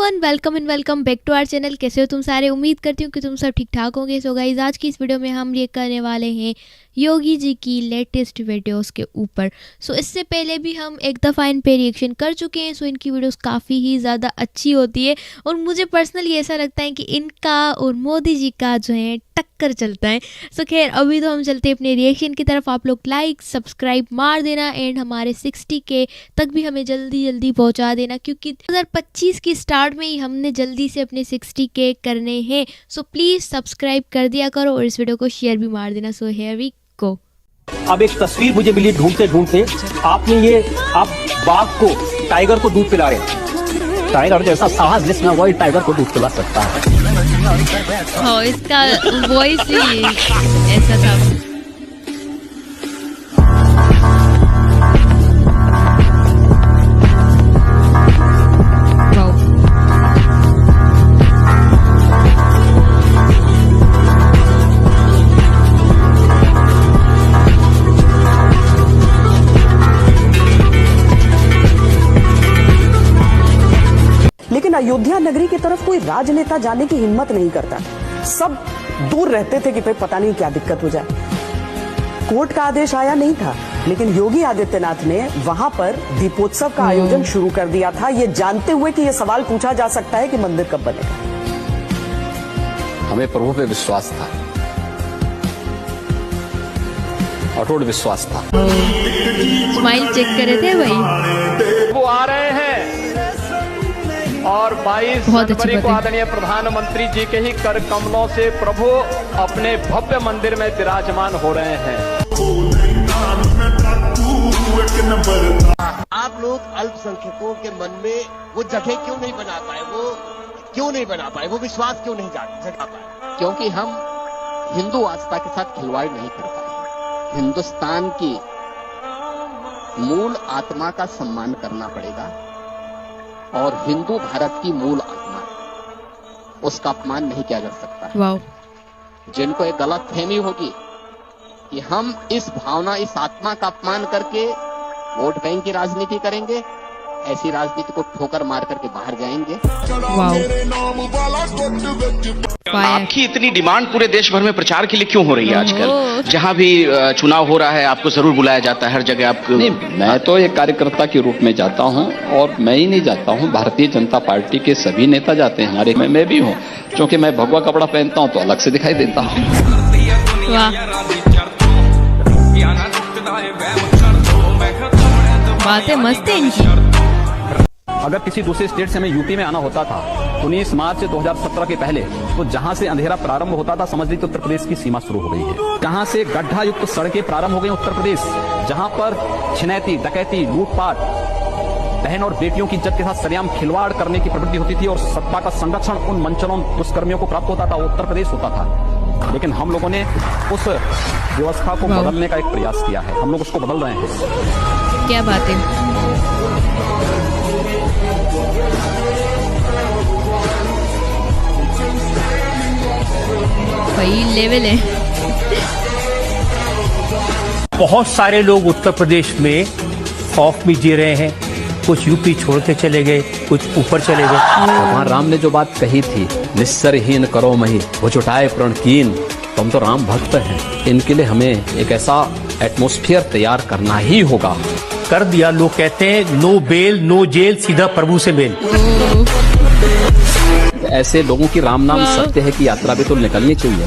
Everyone, welcome and welcome back to our channel. कैसे हो तुम सारे? उम्मीद करती हूँ कि तुम सब ठीक ठाक होंगे। सो गाइस, आज की इस वीडियो में हम ये करने वाले हैं योगी जी की लेटेस्ट वीडियोस के ऊपर। सो इससे पहले भी हम एक दफ़ा इन पे रिएक्शन कर चुके हैं। सो इनकी वीडियोस काफ़ी ही ज़्यादा अच्छी होती है और मुझे पर्सनली ऐसा लगता है कि इनका और मोदी जी का जो है टक्कर चलता है। सो खैर, अभी तो हम चलते हैं अपने रिएक्शन की तरफ। आप लोग लाइक सब्सक्राइब मार देना एंड हमारे 60K तक भी हमें जल्दी जल्दी पहुंचा देना, क्योंकि 2025 की स्टार्ट में ही हमने जल्दी से अपने 60K करने हैं। सो प्लीज़ सब्सक्राइब कर दिया करो और इस वीडियो को शेयर भी मार देना। So here we go. अब एक तस्वीर मुझे मिली ढूंढते ढूंढते, आपने ये आप बाघ को, टाइगर को दूध पिला रहे हैं। टाइगर जैसा साहस जिसमें वही टाइगर को दूध पिला सकता है। हाँ, इसका वॉइस ही ऐसा था। लेकिन अयोध्या नगरी की तरफ कोई राजनेता जाने की हिम्मत नहीं करता। सब दूर रहते थे कि भाई पता नहीं क्या दिक्कत हो जाए। कोर्ट का आदेश आया नहीं था, लेकिन योगी आदित्यनाथ ने वहां पर दीपोत्सव का आयोजन शुरू कर दिया था, ये जानते हुए कि यह सवाल पूछा जा सकता है कि मंदिर कब बनेगा। हमें प्रभु पे विश्वास था, अटूट विश्वास था। स्माइल चेक करे थे भाई। वो आ रहे हैं और 22 जनवरी को आदरणीय प्रधानमंत्री जी के ही कर कमलों से प्रभु अपने भव्य मंदिर में विराजमान हो रहे हैं। आप लोग अल्पसंख्यकों के मन में वो जगह क्यों नहीं बना पाए, वो विश्वास क्यों नहीं जगा पाए? क्योंकि हम हिंदू आस्था के साथ खिलवाड़ नहीं कर पाए। हिंदुस्तान की मूल आत्मा का सम्मान करना पड़ेगा और हिंदू भारत की मूल आत्मा है, उसका अपमान नहीं किया जा सकता। वाओ। जिनको एक गलत फहमी होगी कि हम इस भावना, इस आत्मा का अपमान करके वोट बैंक की राजनीति करेंगे, ऐसी राजनीति को ठोकर मार करके बाहर जाएंगे। आपकी इतनी डिमांड पूरे देश भर में प्रचार के लिए क्यों हो रही है आजकल? जहां भी चुनाव हो रहा है आपको जरूर बुलाया जाता है, हर जगह आपको। नहीं, मैं तो एक कार्यकर्ता के रूप में जाता हूं और मैं ही नहीं जाता हूं, भारतीय जनता पार्टी के सभी नेता जाते हैं हमारे। मैं भी हूं, क्योंकि मैं भगवा कपड़ा पहनता हूं तो अलग से दिखाई देता हूं। बातें मस्त है इनकी। अगर किसी दूसरे स्टेट से हमें यूपी में आना होता था 19 मार्च 2017 के पहले, तो जहां से अंधेरा प्रारंभ होता था समझ लीजिए उत्तर प्रदेश की सीमा शुरू हो गई है। कहां से गड्ढा युक्त सड़कें प्रारंभ हो गई उत्तर प्रदेश, जहां पर छिनैती, डकैती, लूटपाट, बहन और बेटियों की इज्जत के साथ सरेआम खिलवाड़ करने की प्रवृत्ति होती थी और सत्ता का संरक्षण उन मंचलों दुष्कर्मियों को प्राप्त होता था, उत्तर प्रदेश होता था। लेकिन हम लोगों ने उस व्यवस्था को बदलने का एक प्रयास किया है, हम लोग उसको बदल रहे हैं। क्या बात है। भाई लेवल है। बहुत सारे लोग उत्तर प्रदेश में खौफ में जी रहे हैं, कुछ यूपी छोड़ते चले गए, कुछ ऊपर चले गए। भगवान राम ने जो बात कही थी, निस्सरहीन करो मही वो छुटाए प्रण कीन, तो हम तो राम भक्त हैं। इनके लिए हमें एक ऐसा एटमॉस्फेयर तैयार करना ही होगा। कर दिया। लोग कहते हैं नो बेल नो जेल, सीधा प्रभु से मेल। ऐसे लोगों की राम नाम सत्य है कि यात्रा भी तो निकलनी चाहिए।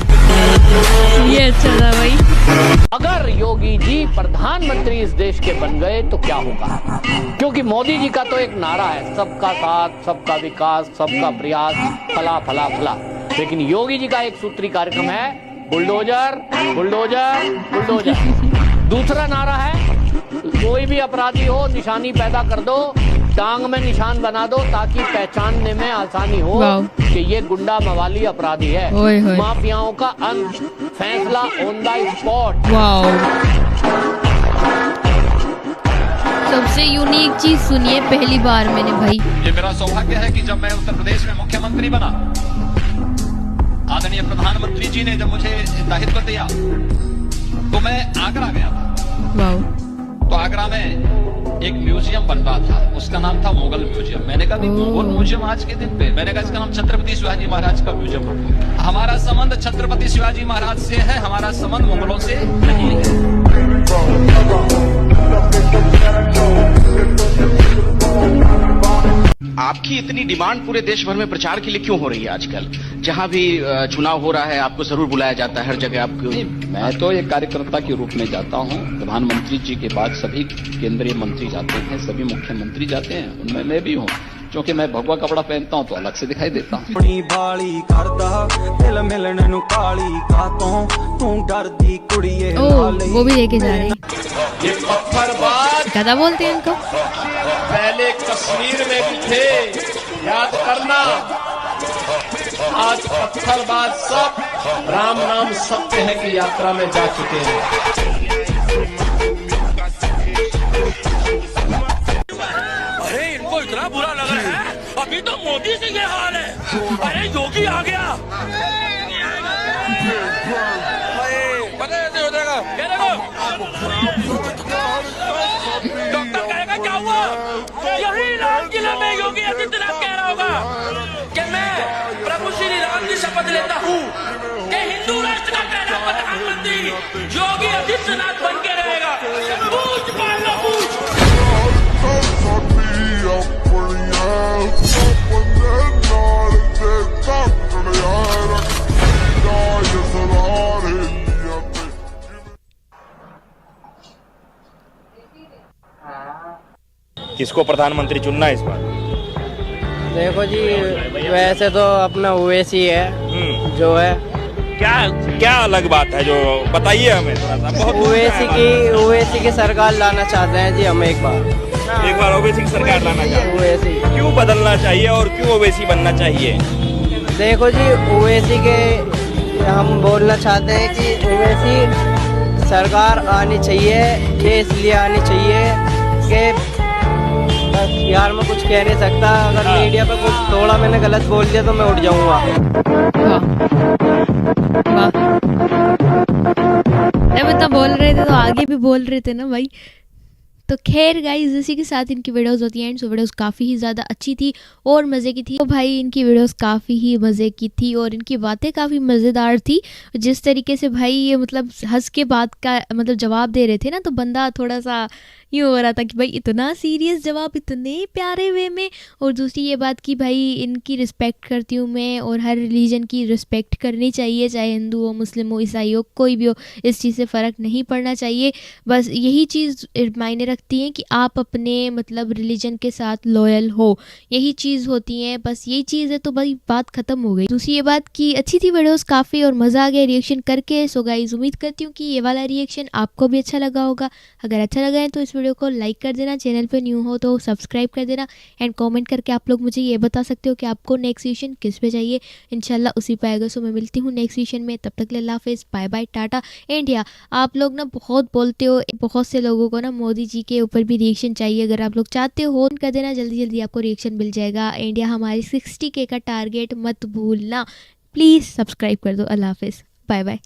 ये अच्छा था भाई। अगर योगी जी प्रधानमंत्री इस देश के बन गए तो क्या होगा? क्योंकि मोदी जी का तो एक नारा है, सबका साथ, सबका विकास, सबका प्रयास, फला फला फला। लेकिन योगी जी का एक सूत्री कार्यक्रम है, बुलडोजर बुलडोजर बुलडोजर। दूसरा नारा है, कोई भी अपराधी हो निशानी पैदा कर दो, टांग में निशान बना दो ताकि पहचानने में आसानी हो कि ये गुंडा मवाली अपराधी है। माफियाओं का अंत, फैसला ऑन द स्पॉट। सबसे यूनिक चीज सुनिए पहली बार मैंने भाई। ये मेरा सौभाग्य है कि जब मैं उत्तर प्रदेश में मुख्यमंत्री बना, आदरणीय प्रधानमंत्री जी ने जब मुझे दायित्व दिया तो मैं आगरा गया था। तो आगरा में एक म्यूजियम बन रहा था, उसका नाम था मुगल म्यूजियम। मैंने कहा मुगल म्यूजियम आज के दिन पे, मैंने कहा इसका नाम छत्रपति शिवाजी महाराज का म्यूजियम रखो। हमारा संबंध छत्रपति शिवाजी महाराज से है, हमारा संबंध मुगलों से नहीं है। आपकी इतनी डिमांड पूरे देश भर में प्रचार के लिए क्यों हो रही है आजकल? जहां भी चुनाव हो रहा है आपको जरूर बुलाया जाता है, हर जगह आपको। मैं तो एक कार्यकर्ता के रूप में जाता हूं। प्रधानमंत्री जी के बाद सभी केंद्रीय मंत्री जाते हैं, सभी मुख्यमंत्री जाते हैं, उनमें मैं भी हूं। क्योंकि मैं भगवा कपड़ा पहनता हूं तो अलग से दिखाई देता हूं। वो भी लेके जा रहे हैं। ये पत्थरबाज गधा बोलते हैं इनको। पहले कश्मीर में भी थे, याद करना। आज पत्थरबाज सब राम नाम सत्य है की यात्रा में जा चुके हैं। अरे इनको इतना बुरा लग रहा है, अभी तो मोदी से ये हाल है। अरे योगी आ गया। डॉक्टर कहेगा क्या हुआ? यही लाल किले में योगी आदित्यनाथ कह रहा होगा कि मैं प्रभु श्री राम की शपथ लेता हूँ कि हिंदू राष्ट्र का पहला प्रधानमंत्री योगी आदित्यनाथ बन के रहेगा। पूछ पालो पूछ। किसको प्रधानमंत्री चुनना है इस बार? देखो जी, वैसे तो अपना ओवैसी है जो है। क्या क्या अलग बात है जो बताइए हमें थोड़ा सा। ओवैसी की सरकार लाना चाहते हैं जी हम एक बार ओवैसी की सरकार लाना चाहते हैं। ओवैसी क्यों बदलना चाहिए और क्यों ओवैसी बनना चाहिए? देखो जी, ओवैसी के हम बोलना चाहते हैं कि ओवैसी सरकार आनी चाहिए। ये इसलिए आनी चाहिए कि यार मैं कुछ कह नहीं सकता, अगर मीडिया पे कुछ थोड़ा मैंने गलत बोल दिया तो मैं उठ जाऊंगा। जब इतना बोल रहे थे तो आगे भी बोल रहे थे ना भाई। तो खैर गाइस, इसी के साथ इनकी वीडियोस होती हैं। सो वीडियोस काफ़ी ही ज़्यादा अच्छी थी और मज़े की थी। तो भाई इनकी वीडियोस काफ़ी ही मज़े की थी और इनकी बातें काफ़ी मज़ेदार थी। जिस तरीके से भाई ये मतलब हंस के बात का मतलब जवाब दे रहे थे ना, तो बंदा थोड़ा सा यूँ हो रहा था कि भाई इतना सीरियस जवाब इतने प्यारे वे में। और दूसरी ये बात कि भाई इनकी रिस्पेक्ट करती हूँ मैं, और हर रिलीजन की रिस्पेक्ट करनी चाहिए, चाहे हिंदू हो, मुस्लिम हो, ईसाई हो, कोई भी हो। इस चीज़ से फ़र्क नहीं पड़ना चाहिए। बस यही चीज़ मायने रखती है कि आप अपने मतलब रिलीजन के साथ लॉयल हो, यही चीज़ होती है। बस यही चीज़ है, तो भाई बात ख़त्म हो गई। दूसरी ये बात कि अच्छी थी वीडियोस काफ़ी और मज़ा आ गया रिएक्शन करके। सो गाइस, उम्मीद करती हूँ कि ये वाला रिएक्शन आपको भी अच्छा लगा होगा। अगर अच्छा लगा है तो इस वीडियो को लाइक कर देना, चैनल पे न्यू हो तो सब्सक्राइब कर देना, एंड कमेंट करके आप लोग मुझे ये बता सकते हो कि आपको नेक्स्ट रिएक्शन किस पे चाहिए। इंशाल्लाह उसी पे आएगा। सो मैं मिलती हूँ नेक्स्ट रिएक्शन में, तब तक अल्लाह हाफिज़, बाय बाय, टाटा। एंड या आप लोग ना बहुत बोलते हो, बहुत से लोगों को ना मोदी जी के ऊपर भी रिएक्शन चाहिए। अगर आप लोग चाहते हो कर देना, जल्दी जल्दी आपको रिएक्शन मिल जाएगा। इंडिया हमारी 60K का टारगेट मत भूलना, प्लीज़ सब्सक्राइब कर दो। अल्लाह हाफिज़, बाय बाय।